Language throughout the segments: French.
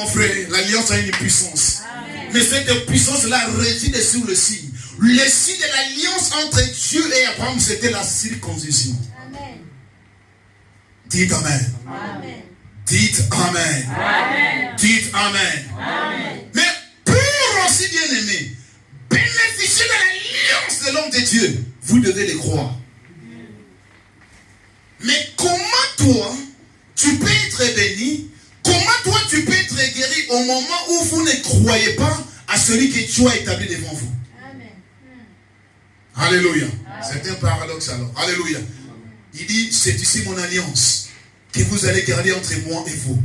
mon frère, l'alliance a une puissance. Amen. Mais cette puissance-là réside sur le signe. Le signe de l'alliance entre Dieu et Abraham, c'était la circoncision. Amen. Dites Amen. Amen. Dites Amen. Amen. Dites Amen. Amen. Mais pour aussi bien aimer, bénéficier de l'alliance de l'homme de Dieu, vous devez le croire. Mais comment toi, tu peux être béni? Comment toi, tu peux être guéri au moment où vous ne croyez pas à celui que Dieu a établi devant vous? Amen. Alléluia. C'est un paradoxe alors. Alléluia. Il dit, c'est ici mon alliance que vous allez garder entre moi et vous.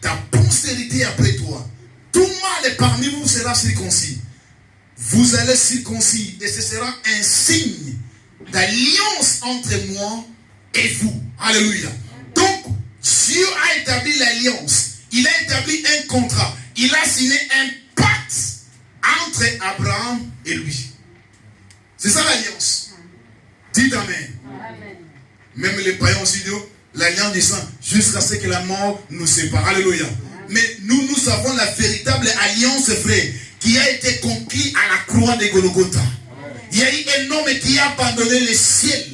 Ta postérité après toi, tout mâle parmi vous sera circoncis. Vous allez circoncis et ce sera un signe d'alliance entre moi et vous. Alléluia. Donc, Dieu a établi l'alliance. Il a établi un contrat. Il a signé un pacte entre Abraham et lui. C'est ça l'alliance. Dites Amen. Amen. Même les païens aussi disent l'alliance du sang jusqu'à ce que la mort nous sépare. Alléluia. Mais nous avons la véritable alliance, frère, qui a été conquise à la croix de Golgotha. Il y a eu un homme qui a abandonné le ciel.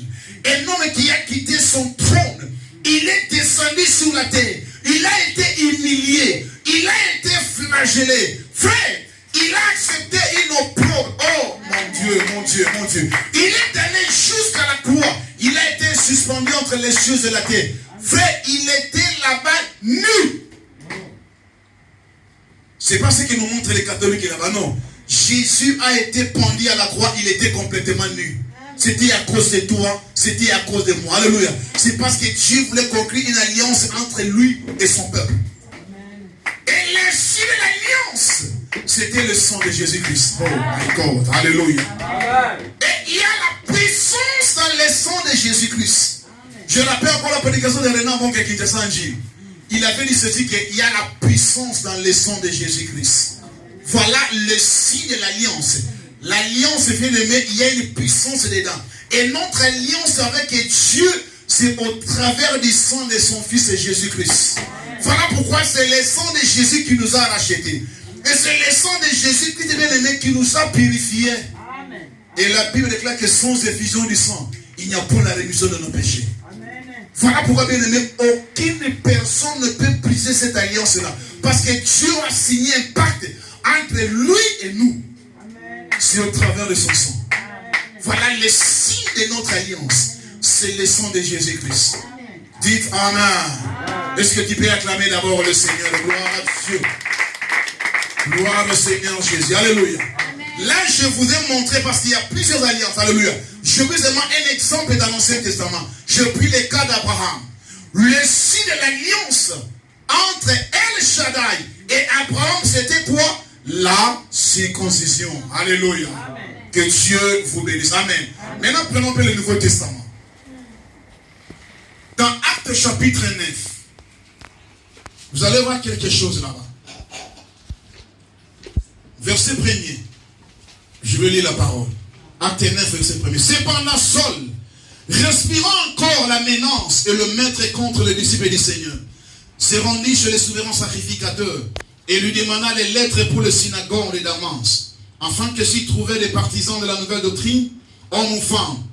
Un homme qui a quitté son trône. Il est descendu sur la terre. Il a été humilié. Il a été flagellé. Frère, il a accepté une opprobre. Oh, mon Dieu, mon Dieu, mon Dieu. Il est allé jusqu'à la croix. Il a été suspendu entre les cieux et la terre. Frère, il était là-bas nu. C'est pas ce que nous montrent les catholiques là-bas, non. Jésus a été pendu à la croix, il était complètement nu. C'était à cause de toi, c'était à cause de moi. Alléluia. C'est parce que Dieu voulait conclure une alliance entre lui et son peuple. Et l'issue de l'alliance, c'était le sang de Jésus-Christ. Oh my God. Alléluia. Et il y a la puissance dans le sang de Jésus-Christ. Je rappelle encore la prédication de Renan Bonke qui était sans Dieu. Il avait dit ceci, qu'il y a la puissance dans le sang de Jésus-Christ. Voilà le signe de l'alliance. L'alliance, bien aimé, il y a une puissance dedans. Et notre alliance avec Dieu, c'est au travers du sang de son Fils Jésus-Christ. Voilà pourquoi c'est le sang de Jésus qui nous a rachetés. Et c'est le sang de Jésus-Christ, bien aimé, qui nous a purifiés. Et la Bible déclare que sans effusion du sang, il n'y a pas la rémission de nos péchés. Voilà pourquoi, bien aimé, aucune personne ne peut briser cette alliance-là. Parce que Dieu a signé un pacte entre lui et nous. C'est au travers de son sang. Voilà le signe de notre alliance. C'est le sang de Jésus-Christ. Dites Amen. Est-ce que tu peux acclamer d'abord le Seigneur? Gloire à Dieu. Gloire au Seigneur Jésus. Alléluia. Là, je vous ai montré, parce qu'il y a plusieurs alliances. Alléluia. Je vous ai montré un exemple dans l'Ancien Testament. Je pris le cas d'Abraham. Le signe de l'alliance entre El Shaddai et Abraham, c'était quoi? La circoncision. Alléluia. Amen. Que Dieu vous bénisse. Amen. Amen. Maintenant, prenons le Nouveau Testament. Dans Actes chapitre 9, vous allez voir quelque chose là-bas. Verset 1er. Je vais lire la parole. Acte 9, verset 1er. Cependant, Saul, respirant encore la menace et le maître contre les disciples du Seigneur, se rendit chez le souverain sacrificateur et lui demanda les lettres pour le synagogue de Damas, afin que s'y trouvaient des partisans de la nouvelle doctrine, hommes ou femmes,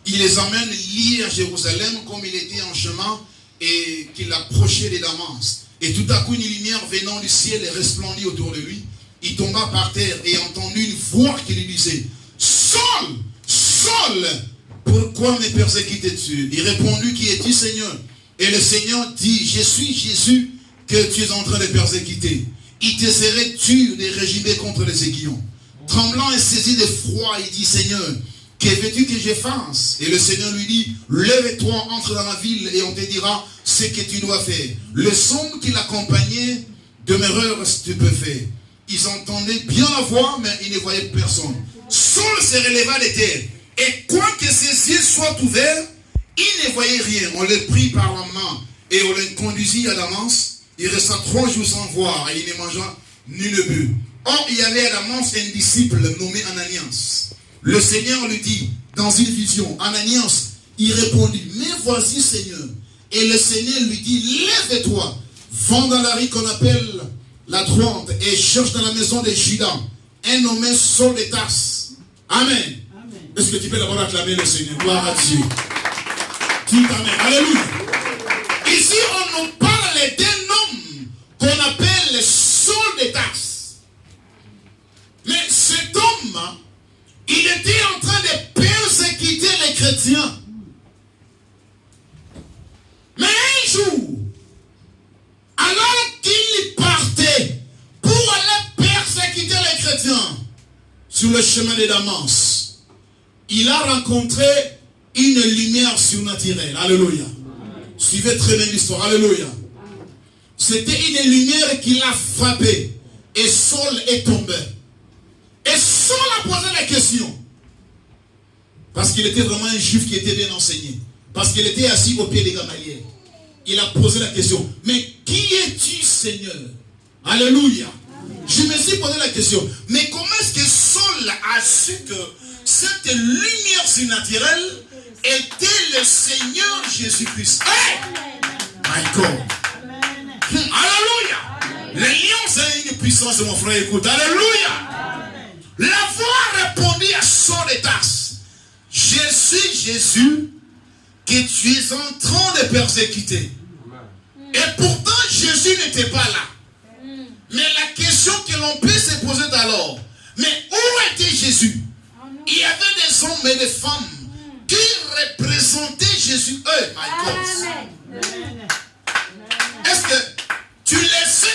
il les emmène liés à Jérusalem comme il était en chemin et qu'il approchait de Damas. Et tout à coup, une lumière venant du ciel resplendit autour de lui. Il tomba par terre et entendit une voix qui lui disait, Saul, Saul, pourquoi me persécutes-tu? Il répondit, qui es-tu, Seigneur? Et le Seigneur dit, je suis Jésus que tu es en train de persécuter. Il te serait dur de régimer contre les aiguillons. Tremblant et saisi de froid, il dit, Seigneur, que veux-tu que je fasse? Et le Seigneur lui dit, lève-toi, entre dans la ville et on te dira ce que tu dois faire. Le son qui l'accompagnait demeurèrent stupéfaits. Ils entendaient bien la voix, mais ils ne voyaient personne. Saul se releva de terre. Et quoique ses yeux soient ouverts, il ne voyait rien. On le prit par la main et on le conduisit à Damas. Il resta 3 jours sans voir et il ne mangea ni ne but. Or, il y avait à Damas un disciple nommé Ananias. Le Seigneur lui dit, dans une vision, Ananias, il répondit, mais voici, Seigneur. Et le Seigneur lui dit, lève-toi, vont dans la rue qu'on appelle la droite et cherchent dans la maison de Judas un nommé Saul de Tarse. Amen. Est-ce que tu peux d'abord acclamer le Seigneur? Gloire à Dieu. Dis Amen. Alléluia. Ici, on nous parle d'un homme qu'on appelle Saul de Tarse. Mais cet homme, il était en train de persécuter les chrétiens. Mais un jour, alors qu'il partait pour aller persécuter les chrétiens sur le chemin de Damas, il a rencontré une lumière surnaturelle. Alléluia. Suivez très bien l'histoire. Alléluia. C'était une lumière qui l'a frappé. Et Saul est tombé. Et Saul a posé la question. Parce qu'il était vraiment un juif qui était bien enseigné. Parce qu'il était assis au pied des Gamaliel. Il a posé la question. Mais qui es-tu, Seigneur? Alléluia. Je me suis posé la question. Mais comment est-ce que Saul a su que cette lumière surnaturelle était le Seigneur Jésus-Christ? Hey! My God. Alléluia. Le lion, c'est une puissance, mon frère. Écoute. Alléluia. La voix répondit à Saul de Tarse. Je suis Jésus que tu es en train de persécuter. Et pourtant, Jésus n'était pas là. Mais la question que l'on peut se poser alors, mais où était Jésus? Il y avait des hommes et des femmes qui représentaient Jésus. Oh my God. Est-ce que tu les sais